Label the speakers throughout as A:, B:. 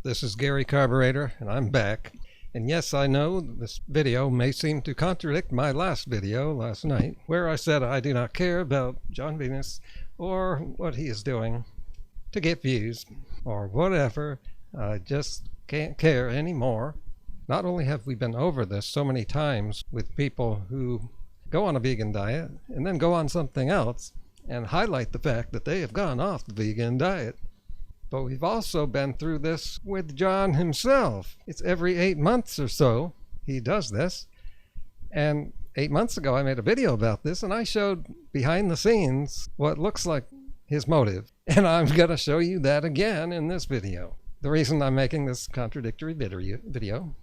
A: This is Gary Carburetor, and I'm back. And yes, I know this video may seem to contradict my last video last night, where I said I do not care about Jon Venus or what he is doing to get views or whatever. I just can't care anymore. Not only have we been over this so many times with people who go on a vegan diet and then go on something else and highlight the fact that they have gone off the vegan diet, but we've also been through this with Jon himself. It's every 8 months or so he does this. And 8 months ago I made a video about this, and I showed behind the scenes what looks like his motive. And I'm going to show you that again in this video. The reason I'm making this contradictory video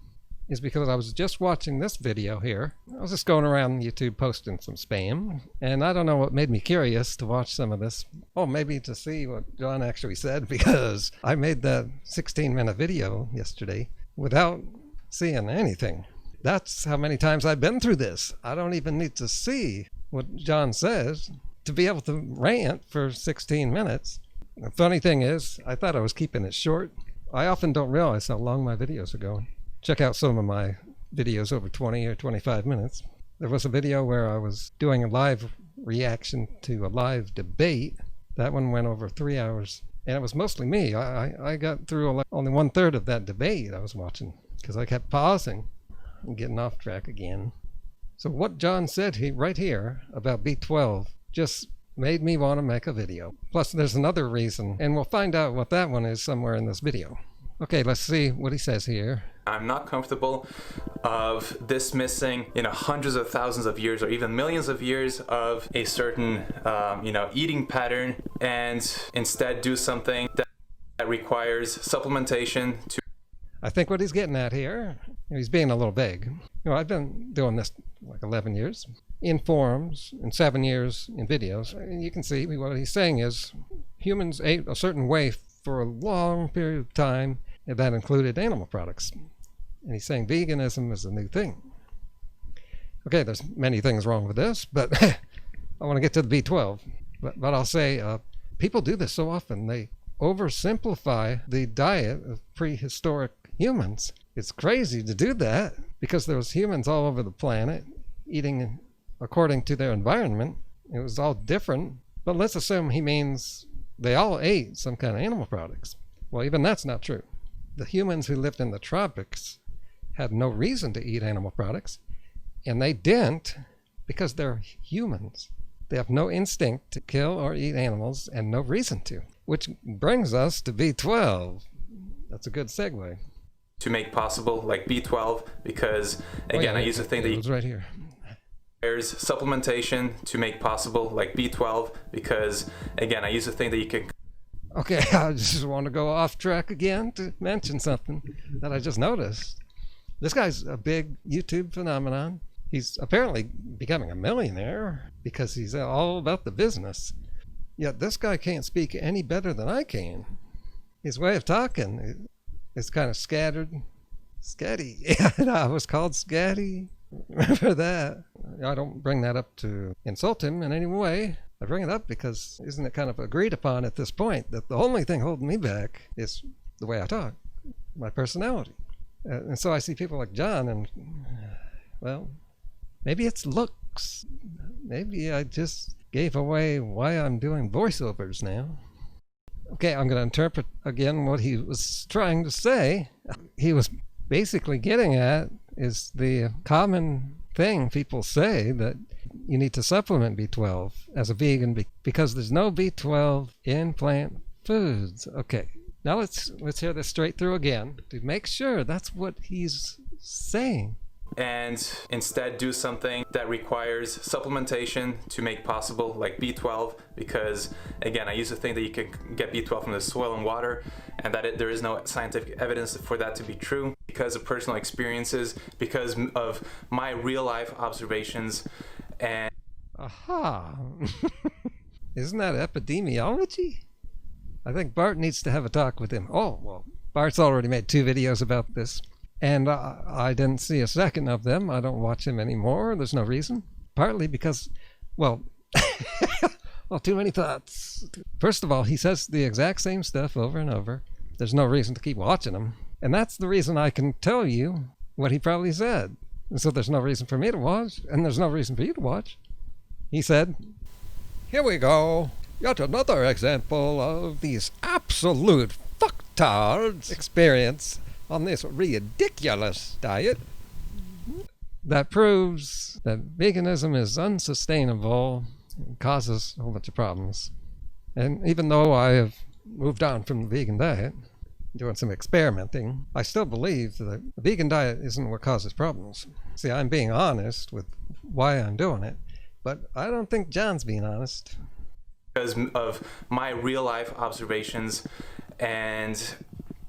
A: is because I was just watching this video here. I was just going around YouTube posting some spam, and I don't know what made me curious to watch some of this. Oh, maybe to see what Jon actually said, because I made that 16-minute video yesterday without seeing anything. That's how many times I've been through this. I don't even need to see what Jon says to be able to rant for 16 minutes. The funny thing is, I thought I was keeping it short. I often don't realize how long my videos are going. Check out some of my videos over 20 or 25 minutes. There was a video where I was doing a live reaction to a live debate. That one went over 3 hours, and it was mostly me. I got through only 1/3 of that debate I was watching because I kept pausing and getting off track again. So what Jon said right here about B-12 just made me want to make a video. Plus there's another reason, and we'll find out what that one is somewhere in this video. Okay, let's see what he says here.
B: I'm not comfortable of dismissing, hundreds of thousands of years or even millions of years of a certain, eating pattern, and instead do something that requires supplementation to...
A: I think what he's getting at here, he's being a little vague. I've been doing this like 11 years in forums and 7 years in videos. And you can see what he's saying is humans ate a certain way for a long period of time, and that included animal products. And he's saying veganism is a new thing. Okay, there's many things wrong with this, but I want to get to the B-12. But I'll say people do this so often. They oversimplify the diet of prehistoric humans. It's crazy to do that because there was humans all over the planet eating according to their environment. It was all different. But let's assume he means they all ate some kind of animal products. Well, even that's not true. The humans who lived in the tropics had no reason to eat animal products, and they didn't because they're humans. They have no instinct to kill or eat animals and no reason to, which brings us to B-12. That's a good segue.
B: To make possible, like B-12, because, again, I use the thing that
A: was right here.
B: There's supplementation to make possible, like B-12, because, again, I use the thing that you can...
A: Okay, I just want to go off track again to mention something that I just noticed. This guy's a big YouTube phenomenon. He's apparently becoming a millionaire because he's all about the business. Yet this guy can't speak any better than I can. His way of talking is kind of scattered. Scatty. Yeah, I was called Scatty. Remember that? I don't bring that up to insult him in any way. I bring it up because isn't it kind of agreed upon at this point that the only thing holding me back is the way I talk, my personality. And so I see people like Jon and, well, maybe it's looks. Maybe I just gave away why I'm doing voiceovers now. Okay, I'm going to interpret again what he was trying to say. He was basically getting at is the common thing people say that you need to supplement B12 as a vegan because there's no B12 in plant foods. Okay, now let's hear this straight through again to make sure that's what he's saying.
B: And instead do something that requires supplementation to make possible, like B12, because, again, I use the thing that you can get B12 from the soil and water, and that there is no scientific evidence for that to be true because of personal experiences, because of my real-life observations. And
A: aha. Isn't that epidemiology? I think Bart needs to have a talk with him. Oh, well, Bart's already made 2 videos about this, and I didn't see a second of them. I don't watch him anymore. There's no reason. Partly because, well, well, too many thoughts. First of all, he says the exact same stuff over and over. there's no reason to keep watching them. And that's the reason I can tell you what he probably said. And so there's no reason for me to watch, and there's no reason for you to watch. He said, "Here we go. Yet another example of these absolute fucktards' experience on this ridiculous diet that proves that veganism is unsustainable and causes a whole bunch of problems. And even though I have moved on from the vegan diet, doing some experimenting, I still believe that the vegan diet isn't what causes problems. See, I'm being honest with why I'm doing it, but I don't think Jon's being honest.
B: Because of my real life observations and,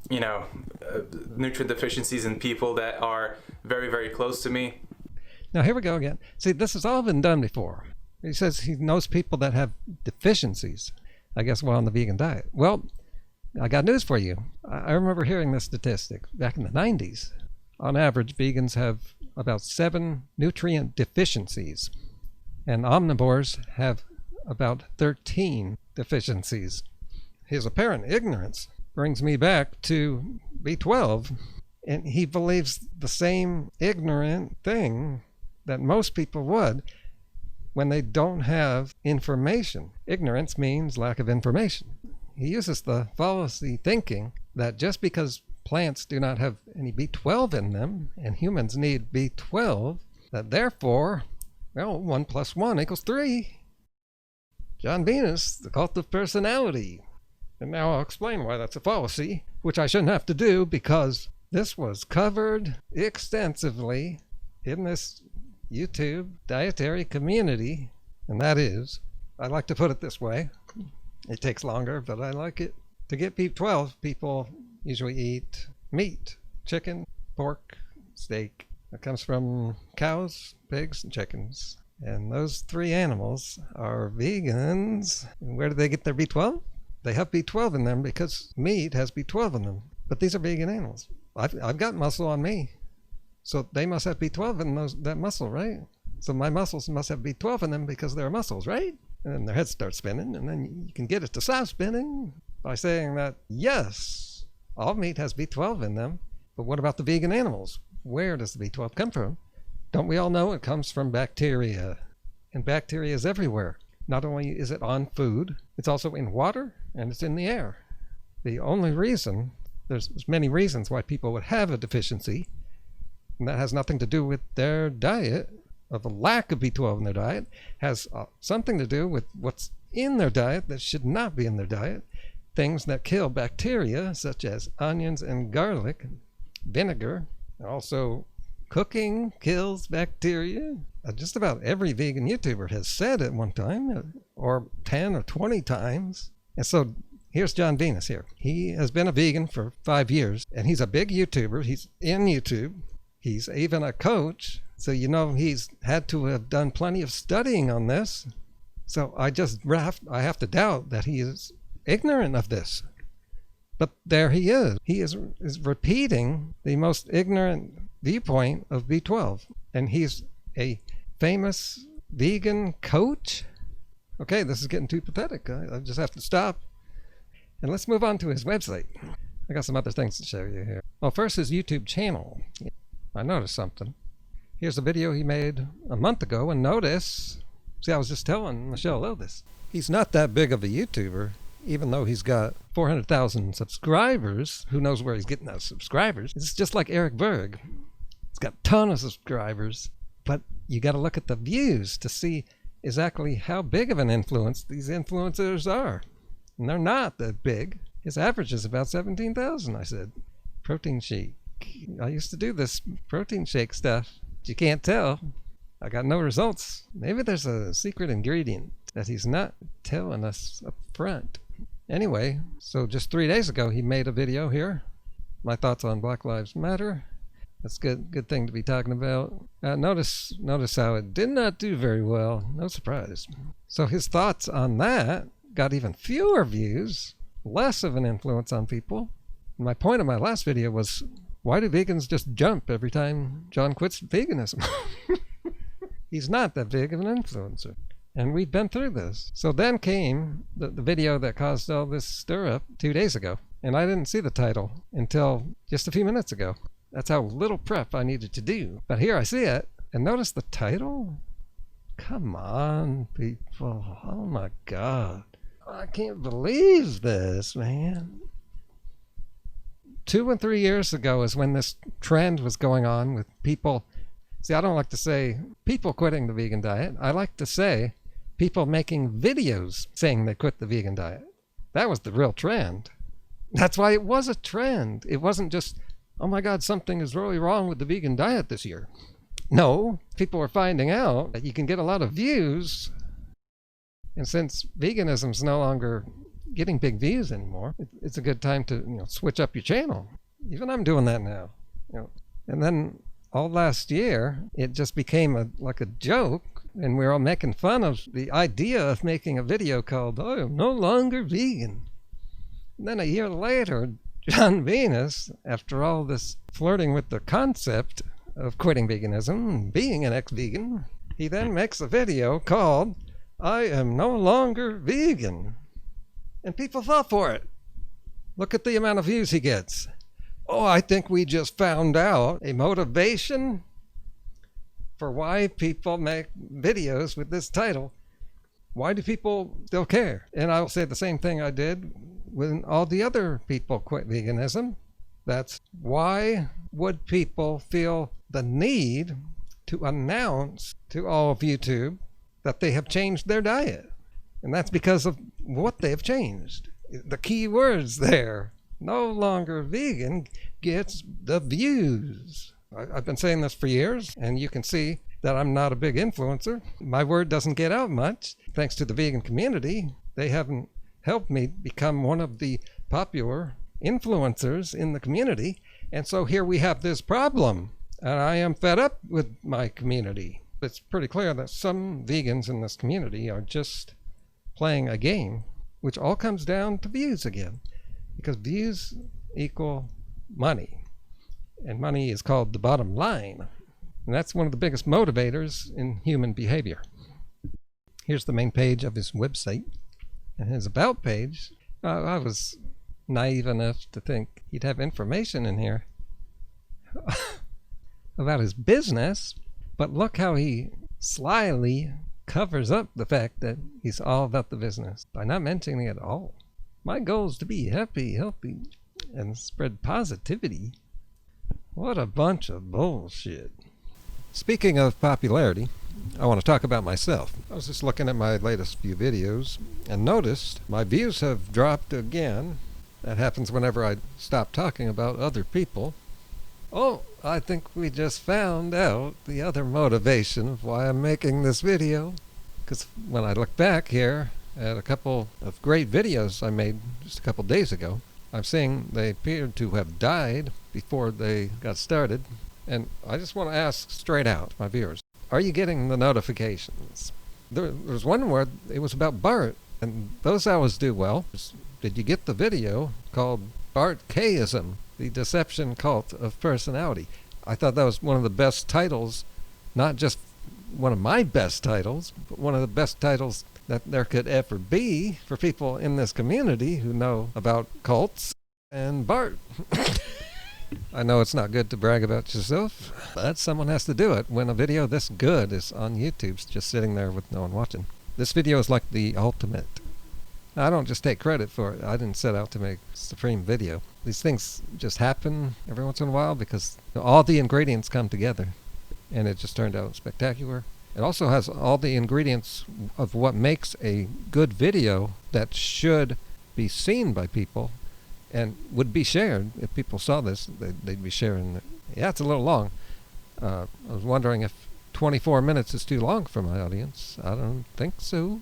B: nutrient deficiencies in people that are very, very close to me.
A: Now here we go again. See, this has all been done before. He says he knows people that have deficiencies, I guess, while on the vegan diet. Well, I got news for you. I remember hearing this statistic back in the 90s. On average, vegans have about 7 nutrient deficiencies, and omnivores have about 13 deficiencies. His apparent ignorance brings me back to B12, and he believes the same ignorant thing that most people would when they don't have information. Ignorance means lack of information. He uses the fallacy thinking that just because plants do not have any B12 in them and humans need B12, that therefore, 1 + 1 = 3. Jon Venus, the cult of personality. And now I'll explain why that's a fallacy, which I shouldn't have to do because this was covered extensively in this YouTube dietary community. And that is, I like to put it this way. It takes longer, but I like it. To get B12, people usually eat meat, chicken, pork, steak. That comes from cows, pigs, and chickens. And those 3 animals are vegans. And where do they get their B12? They have B12 in them because meat has B12 in them. But these are vegan animals. I've got muscle on me. So they must have B12 in that muscle, right? So my muscles must have B12 in them because they're muscles, right? And then their heads start spinning, and then you can get it to stop spinning by saying that, yes, all meat has B12 in them, but what about the vegan animals? Where does the B12 come from? Don't we all know it comes from bacteria? And bacteria is everywhere. Not only is it on food, it's also in water, and it's in the air. The only reason, there's many reasons why people would have a deficiency, and that has nothing to do with their diet, of a lack of B12 in their diet, has something to do with what's in their diet that should not be in their diet. Things that kill bacteria, such as onions and garlic, vinegar. Also, cooking kills bacteria. Just about every vegan YouTuber has said at one time, or 10 or 20 times. And so here's Jon Venus here. He has been a vegan for 5 years, and he's a big YouTuber. He's in YouTube. He's even a coach. So he's had to have done plenty of studying on this. So I have to doubt that he is ignorant of this. But there he is. He is repeating the most ignorant viewpoint of B12. And he's a famous vegan coach. Okay, this is getting too pathetic. I just have to stop. And let's move on to his website. I got some other things to show you here. Well, first his YouTube channel. I noticed something. Here's a video he made a month ago, and notice, see, I was just telling Michelle this. He's not that big of a YouTuber, even though he's got 400,000 subscribers. Who knows where he's getting those subscribers? It's just like Eric Berg. He's got a ton of subscribers, but you got to look at the views to see exactly how big of an influence these influencers are. And they're not that big. His average is about 17,000, I said. Protein shake. I used to do this protein shake stuff. You can't tell. I got no results. Maybe there's a secret ingredient that he's not telling us up front. Anyway, so just 3 days ago he made a video here. My thoughts on Black Lives Matter. That's good thing to be talking about. Notice how it did not do very well. No surprise. So his thoughts on that got even fewer views, less of an influence on people. And my point of my last video was, why do vegans just jump every time Jon quits veganism? He's not that big of an influencer. And we've been through this. So then came the video that caused all this stir up 2 days ago. And I didn't see the title until just a few minutes ago. That's how little prep I needed to do. But here I see it, and notice the title? Come on, people. Oh my God. I can't believe this, man. 2 and 3 years ago is when this trend was going on with people. See, I don't like to say people quitting the vegan diet. I like to say people making videos saying they quit the vegan diet. That was the real trend. That's why it was a trend. It wasn't just, oh my God, something is really wrong with the vegan diet this year. No, people were finding out that you can get a lot of views. And since veganism's no longer getting big views anymore, it's a good time to switch up your channel. Even I'm doing that now. And then all last year, it just became like a joke, and we were all making fun of the idea of making a video called "I am no longer vegan." And then a year later, Jon Venus, after all this flirting with the concept of quitting veganism, being an ex-vegan, he then makes a video called "I am no longer vegan." And people fall for it. Look at the amount of views he gets. Oh, I think we just found out a motivation for why people make videos with this title. Why do people still care? And I'll say the same thing I did when all the other people quit veganism. That's why would people feel the need to announce to all of YouTube that they have changed their diet? And that's because of what they've changed. The key words there, no longer vegan, gets the views. I've been saying this for years, and you can see that I'm not a big influencer. My word doesn't get out much. Thanks to the vegan community, they haven't helped me become one of the popular influencers in the community. And so here we have this problem, and I am fed up with my community. It's pretty clear that some vegans in this community are just playing a game, which all comes down to views again, because views equal money, and money is called the bottom line, and that's one of the biggest motivators in human behavior. Here's the main page of his website, and his about page. I was naive enough to think he'd have information in here about his business, but look how he slyly covers up the fact that he's all about the business by not mentioning it at all. My goal is to be happy, healthy, and spread positivity. What a bunch of bullshit. Speaking of popularity, I want to talk about myself. I was just looking at my latest few videos and noticed my views have dropped again. That happens whenever I stop talking about other people. Oh, I think we just found out the other motivation of why I'm making this video. Because when I look back here at a couple of great videos I made just a couple days ago, I'm seeing they appeared to have died before they got started. And I just want to ask straight out, my viewers, are you getting the notifications? There was one where it was about Bart, and those always do well. Did you get the video called Bart K-ism, the deception cult of personality? I thought that was one of the best titles, not just one of my best titles, but one of the best titles that there could ever be for people in this community who know about cults and Bart. I know it's not good to brag about yourself, but someone has to do it when a video this good is on YouTube, just sitting there with no one watching. This video is like the ultimate. I don't just take credit for it. I didn't set out to make a supreme video. These things just happen every once in a while because all the ingredients come together, and it just turned out spectacular. It also has all the ingredients of what makes a good video that should be seen by people and would be shared. If people saw this, they'd be sharing it. Yeah, it's a little long. I was wondering if 24 minutes is too long for my audience. I don't think so.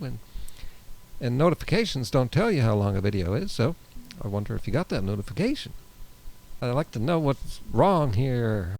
A: And notifications don't tell you how long a video is, so I wonder if you got that notification. I'd like to know what's wrong here.